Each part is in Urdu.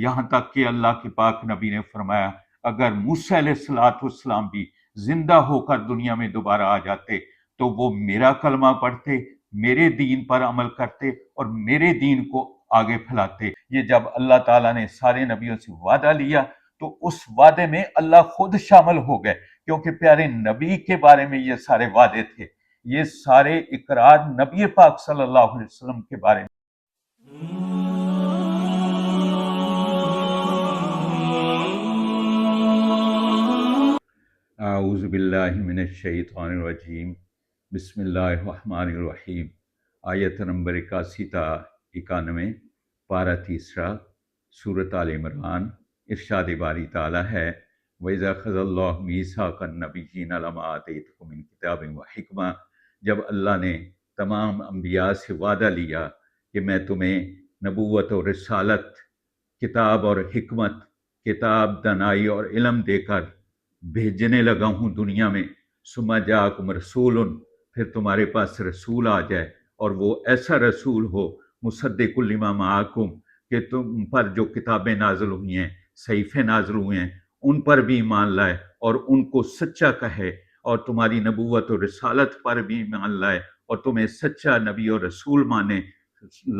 یہاں تک کہ اللہ کے پاک نبی نے فرمایا اگر موسیٰ علیہ السلام بھی زندہ ہو کر دنیا میں دوبارہ آ جاتے تو وہ میرا کلمہ پڑھتے، میرے دین پر عمل کرتے اور میرے دین کو آگے پھیلاتے۔ یہ جب اللہ تعالیٰ نے سارے نبیوں سے وعدہ لیا تو اس وعدے میں اللہ خود شامل ہو گئے، کیونکہ پیارے نبی کے بارے میں یہ سارے وعدے تھے، یہ سارے اقرار نبی پاک صلی اللہ علیہ وسلم کے بارے میں۔ اعوذ باللہ من الشیطان الرجیم، بسم اللہ الرحمن الرحیم۔ آیت نمبر 81 تا 91، پارہ تیسرا، سورۃ آل عمران۔ ارشاد باری تعالیٰ ہے وَإِذَا أَخَذَ اللَّهُ مِيثَاقَ النَّبِيِّينَ لَمَا آتَيْتُكُم مِّن كِتَابٍ وَحِکْمَةٍ، جب اللہ نے تمام انبیاء سے وعدہ لیا کہ میں تمہیں نبوت اور رسالت، کتاب اور حکمت، کتاب، دانائی اور علم دے کر بھیجنے لگا ہوں دنیا میں، ثم جاءکم رسول، پھر تمہارے پاس رسول آ جائے اور وہ ایسا رسول ہو مصدق لما معکم کہ تم پر جو کتابیں نازل ہوئی ہیں، صحیفے نازل ہوئے ہیں، ان پر بھی ایمان لائے اور ان کو سچا کہے، اور تمہاری نبوت اور رسالت پر بھی ایمان لائے اور تمہیں سچا نبی اور رسول مانے،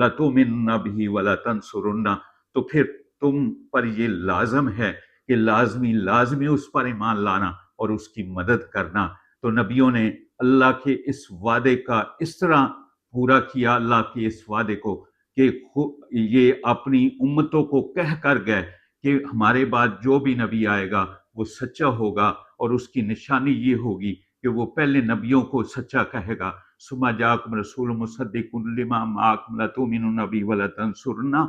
لَتُؤْمِنُنَّ بِهِ وَلَتَنْصُرُنَّ، تو پھر تم پر یہ لازم ہے کہ لازمی اس پر ایمان لانا اور اس کی مدد کرنا۔ تو نبیوں نے اللہ کے اس وعدے کا اس طرح پورا کیا، اللہ کے اس وعدے کو، کہ یہ اپنی امتوں کو کہہ کر گئے کہ ہمارے بعد جو بھی نبی آئے گا وہ سچا ہوگا، اور اس کی نشانی یہ ہوگی کہ وہ پہلے نبیوں کو سچا کہے گا۔ ثم جاءکم رسول مصدق لما معکم لتؤمنن بہ ولتنصرنہ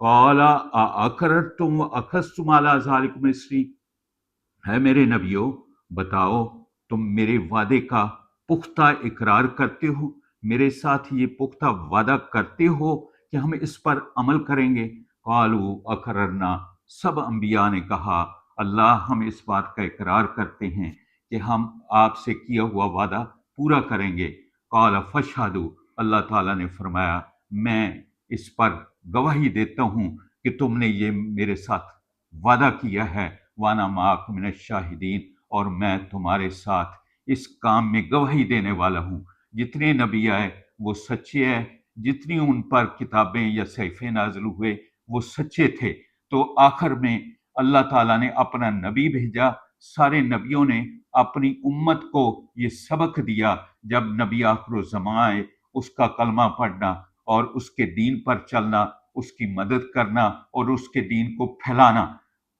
قال اقررتم واخذتم علی ذلکم اصری، ہے میرے نبیوں بتاؤ تم میرے وعدے کا پختہ اقرار کرتے ہو، میرے ساتھ یہ پختہ وعدہ کرتے ہو کہ ہم اس پر عمل کریں گے؟ قالوا اقررنا، سب انبیاء نے کہا اللہ ہم اس بات کا اقرار کرتے ہیں کہ ہم آپ سے کیا ہوا وعدہ پورا کریں گے۔ قال فاشہدوا، اللہ تعالیٰ نے فرمایا میں اس پر گواہی دیتا ہوں کہ تم نے یہ میرے ساتھ وعدہ کیا ہے، وانا معکم من الشاہدین، اور میں تمہارے ساتھ اس کام میں گواہی دینے والا ہوں۔ جتنے نبی آئے وہ سچے ہیں، جتنی ان پر کتابیں یا صحیفے نازل ہوئے وہ سچے تھے۔ تو آخر میں اللہ تعالیٰ نے اپنا نبی بھیجا، سارے نبیوں نے اپنی امت کو یہ سبق دیا، جب نبی آخر الزمان آئے اس کا کلمہ پڑھنا اور اس کے دین پر چلنا، اس کی مدد کرنا اور اس کے دین کو پھیلانا۔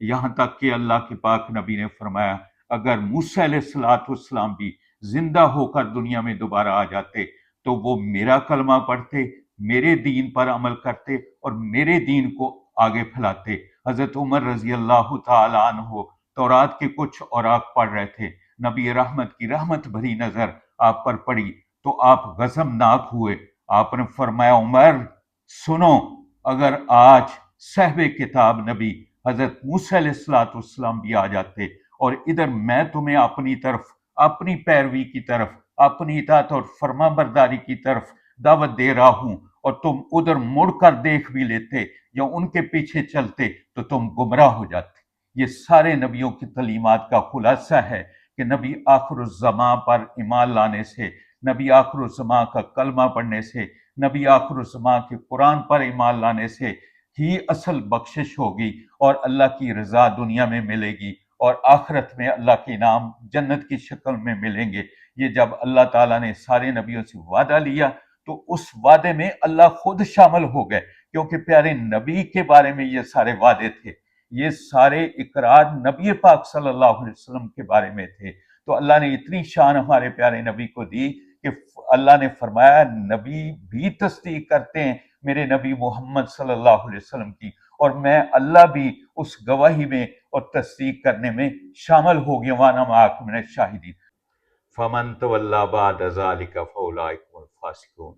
یہاں تک کہ اللہ کے پاک نبی نے فرمایا اگر موسیٰ علیہ السلام بھی زندہ ہو کر دنیا میں دوبارہ آ جاتے تو وہ میرا کلمہ پڑھتے، میرے دین پر عمل کرتے اور میرے دین کو آگے پھیلاتے۔ حضرت عمر رضی اللہ تعالی عنہ تورات کے کچھ اوراق پڑھ رہے تھے، نبی رحمت کی رحمت بھری نظر آپ پر پڑی تو آپ غضبناک ہوئے۔ آپ نے فرمایا عمر سنو، اگر آج صاحب کتاب نبی حضرت موسیٰ علیہ السلام بھی آ جاتے اور ادھر میں تمہیں اپنی طرف، اپنی پیروی کی طرف، اپنی اطاعت اور فرما برداری کی طرف دعوت دے رہا ہوں، اور تم ادھر مڑ کر دیکھ بھی لیتے یا ان کے پیچھے چلتے تو تم گمراہ ہو جاتے۔ یہ سارے نبیوں کی تعلیمات کا خلاصہ ہے کہ نبی آخر الزمان پر ایمان لانے سے، نبی آخر الزمان کا کلمہ پڑھنے سے، نبی آخر الزمان کے قرآن پر ایمان لانے سے ہی اصل بخشش ہوگی اور اللہ کی رضا دنیا میں ملے گی، اور آخرت میں اللہ کے انعام جنت کی شکل میں ملیں گے۔ یہ جب اللہ تعالیٰ نے سارے نبیوں سے وعدہ لیا تو اس وعدے میں اللہ خود شامل ہو گئے، کیونکہ پیارے نبی کے بارے میں یہ سارے وعدے تھے، یہ سارے اقرار نبی پاک صلی اللہ علیہ وسلم کے بارے میں تھے۔ تو اللہ نے اتنی شان ہمارے پیارے نبی کو دی کہ اللہ نے فرمایا نبی بھی تصدیق کرتے ہیں میرے نبی محمد صلی اللہ علیہ وسلم کی، اور میں اللہ بھی اس گواہی میں اور تصدیق کرنے میں شامل ہو گیا، وانا معکم من الشاہدین۔ فمن تولی بعد ذلک فاولئک هم الفاسقون،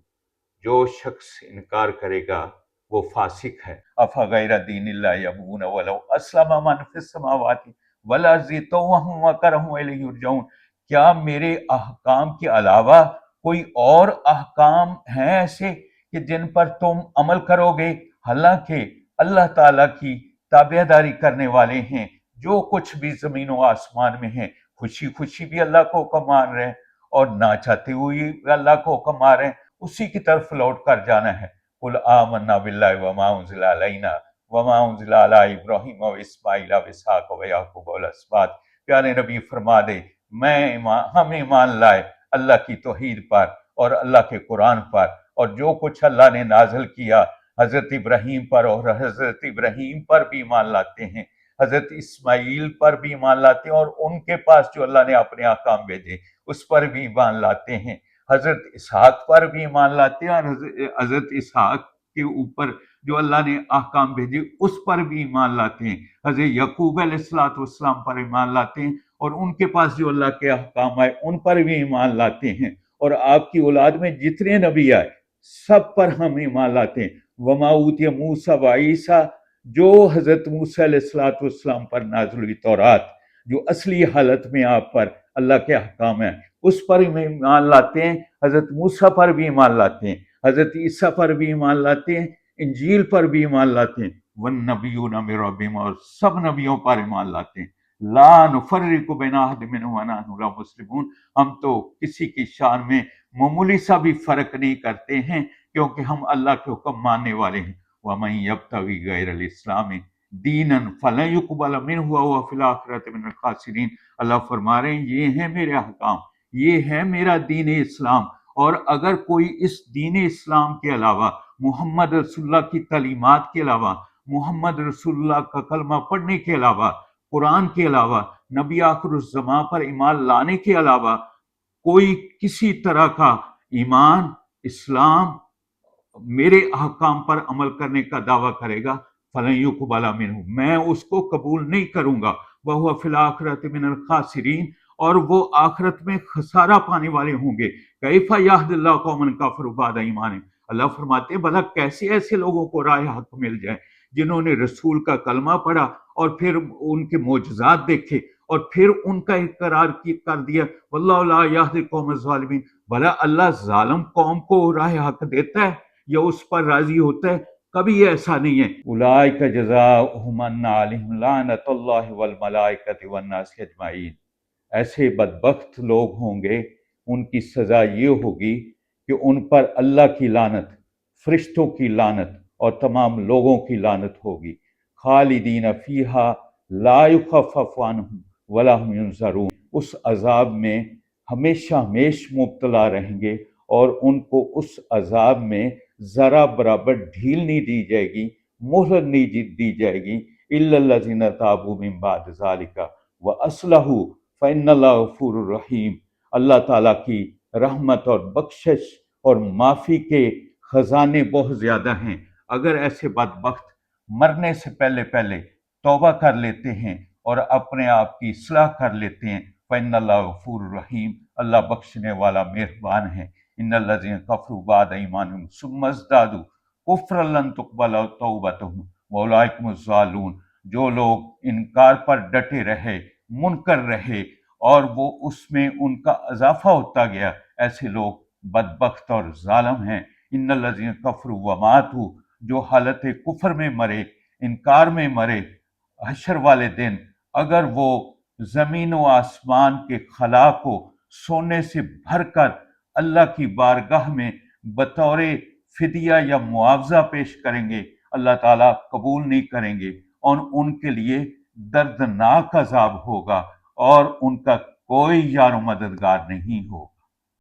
جو شخص انکار کرے گا وہ فاسق ہے۔ افغیر دین اللہ یبغون ولو اسلم من فی السماوات والارض طوعا وکرہا الیہ یرجعون، کیا میرے احکام کے علاوہ کوئی اور احکام ہیں ایسے کہ جن پر تم عمل کرو گے؟ حالانکہ اللہ تعالیٰ کی تابعداری کرنے والے ہیں، جو کچھ بھی زمین و آسمان میں ہیں، خوشی خوشی بھی اللہ کو حکم مان رہے ہیں اور نہ چاہتے ہوئے اللہ کو حکم مان رہے ہیں، اسی کی طرف لوٹ کر جانا ہے۔ قل آمنا باللہ وما انزل علینا وما انزل علی ابراہیم و اسماعیل و اسحاق و یعقوب والاسباط۔ پیارے نبی فرما دے ہم ایمان لائے اللہ کی توحید پر اور اللہ کے قرآن پر، اور جو کچھ اللہ نے نازل کیا حضرت ابراہیم پر، اور حضرت ابراہیم پر بھی ایمان لاتے ہیں، حضرت اسماعیل پر بھی ایمان لاتے ہیں، اور ان کے پاس جو اللہ نے اپنے احکام بھیجے اس پر بھی ایمان لاتے ہیں، حضرت اسحاق پر بھی ایمان لاتے ہیں، اور حضرت اسحاق کے اوپر جو اللہ نے احکام بھیجے اس پر بھی ایمان لاتے ہیں، حضرت یعقوب علیہ السلام پر ایمان لاتے ہیں، اور ان کے پاس جو اللہ کے احکام آئے ان پر بھی ایمان لاتے ہیں، اور آپ کی اولاد میں جتنے نبی آئے سب پر ہم ایمان لاتے ہیں۔ وما اوتی موسیٰ و عیسیٰ، جو حضرت موسیٰ علیہ السلام پر نازل ہوئی تورات، جو اصلی حالت میں آپ پر اللہ کے احکام ہیں اس پر بھی ایمان لاتے ہیں، حضرت موسیٰ پر بھی ایمان لاتے ہیں، حضرت عیسیٰ پر بھی ایمان لاتے ہیں، انجیل پر بھی ایمان لاتے ہیں، والنبیون من ربہم، اور سب نبیوں پر ایمان لاتے ہیں۔ لا نفرق بین احد منہم ونحن لہ مسلمون، ہم تو کسی کی شان میں معمولی سا بھی فرق نہیں کرتے ہیں، کیونکہ ہم اللہ کے حکم ماننے والے ہیں۔ وَمَن يَبْتَغِ غَيْرَ الْإِسْلَامِ دِينًا فَلَن يُقْبَلَ مِنْهُ وَهُوَ فِي الْآخِرَةِ مِنَ الْخَاسِرِينَ۔ اللہ فرما رہے ہیں یہ ہیں میرے احکام، یہ ہے میرا دین اسلام، اور اگر کوئی اس دین اسلام کے علاوہ، محمد رسول اللہ کی تعلیمات کے علاوہ، محمد رسول اللہ کا کلمہ پڑھنے کے علاوہ، قرآن کے علاوہ، نبی آخر الزمان پر ایمان لانے کے علاوہ کوئی کسی طرح کا ایمان، اسلام، میرے احکام پر عمل کرنے کا دعویٰ کرے گا، فَلَن يُقْبَلَ مِنْهُ، میں اس کو قبول نہیں کروں گا، وَهُوَ فِي الْآخِرَةِ مِنَ الْخَاسِرِينَ، اور وہ آخرت میں خسارہ پانے والے ہوں گے۔ كَيْفَ يَهْدِ اللَّهُ قَوْمًا كَفَرُوا بَعْدَ إِيمَانِهِمْ، اللہ فرماتے ہیں بھلا کیسے ایسے لوگوں کو راہ حق مل جائے جنہوں نے رسول کا کلمہ پڑھا اور پھر ان کے معجزات دیکھے اور پھر ان کا اقرار کر دیا، واللہ لا یہدی القوم الظالمین، بھلا اللہ ظالم قوم کو راہ حق دیتا ہے یا اس پر راضی ہوتا ہے؟ کبھی ایسا نہیں ہے۔ اولئک جزاؤہم ان علیہم لعنۃ اللہ والملائکۃ والناس اجمعین، ایسے بدبخت لوگ ہوں گے ان کی سزا یہ ہوگی کہ ان پر اللہ کی لعنت، فرشتوں کی لعنت اور تمام لوگوں کی لعنت ہوگی، خالدین فیہا لا یخفف عنہم ولا هم ینظرون، اس عذاب میں ہمیشہ ہمیش مبتلا رہیں گے اور ان کو اس عذاب میں ذرا برابر ڈھیل نہیں دی جائے گی، مہلت نہیں دی جائے گی، الا الذین تابوا من بعد ذلک واصلحوا فإن اللہ غفور الرحیم، اللہ تعالیٰ کی رحمت اور بخشش اور معافی کے خزانے بہت زیادہ ہیں۔ اگر ایسے بدبخت مرنے سے پہلے توبہ کر لیتے ہیں اور اپنے آپ کی اصلاح کر لیتے ہیں، فإن اللہ غفور الرحیم، اللہ بخشنے والا مہربان ہے۔ ان الذین کفروا بعد ایمانہم ثم ازدادوا کفرا لن تقبل توبتہم واولئک هم الضالون، جو لوگ انکار پر ڈٹے رہے، منکر رہے اور وہ اس میں ان کا اضافہ ہوتا گیا، ایسے لوگ بدبخت اور ظالم ہیں۔ ان الذین کفروا وماتوا، جو حالت کفر میں مرے، انکار میں مرے، حشر والے دن اگر وہ زمین و آسمان کے خلا کو سونے سے بھر کر اللہ کی بارگاہ میں بطور فدیہ یا معاوضہ پیش کریں گے، اللہ تعالیٰ قبول نہیں کریں گے اور ان کے لیے دردناک عذاب ہوگا اور ان کا کوئی یار و مددگار نہیں ہو۔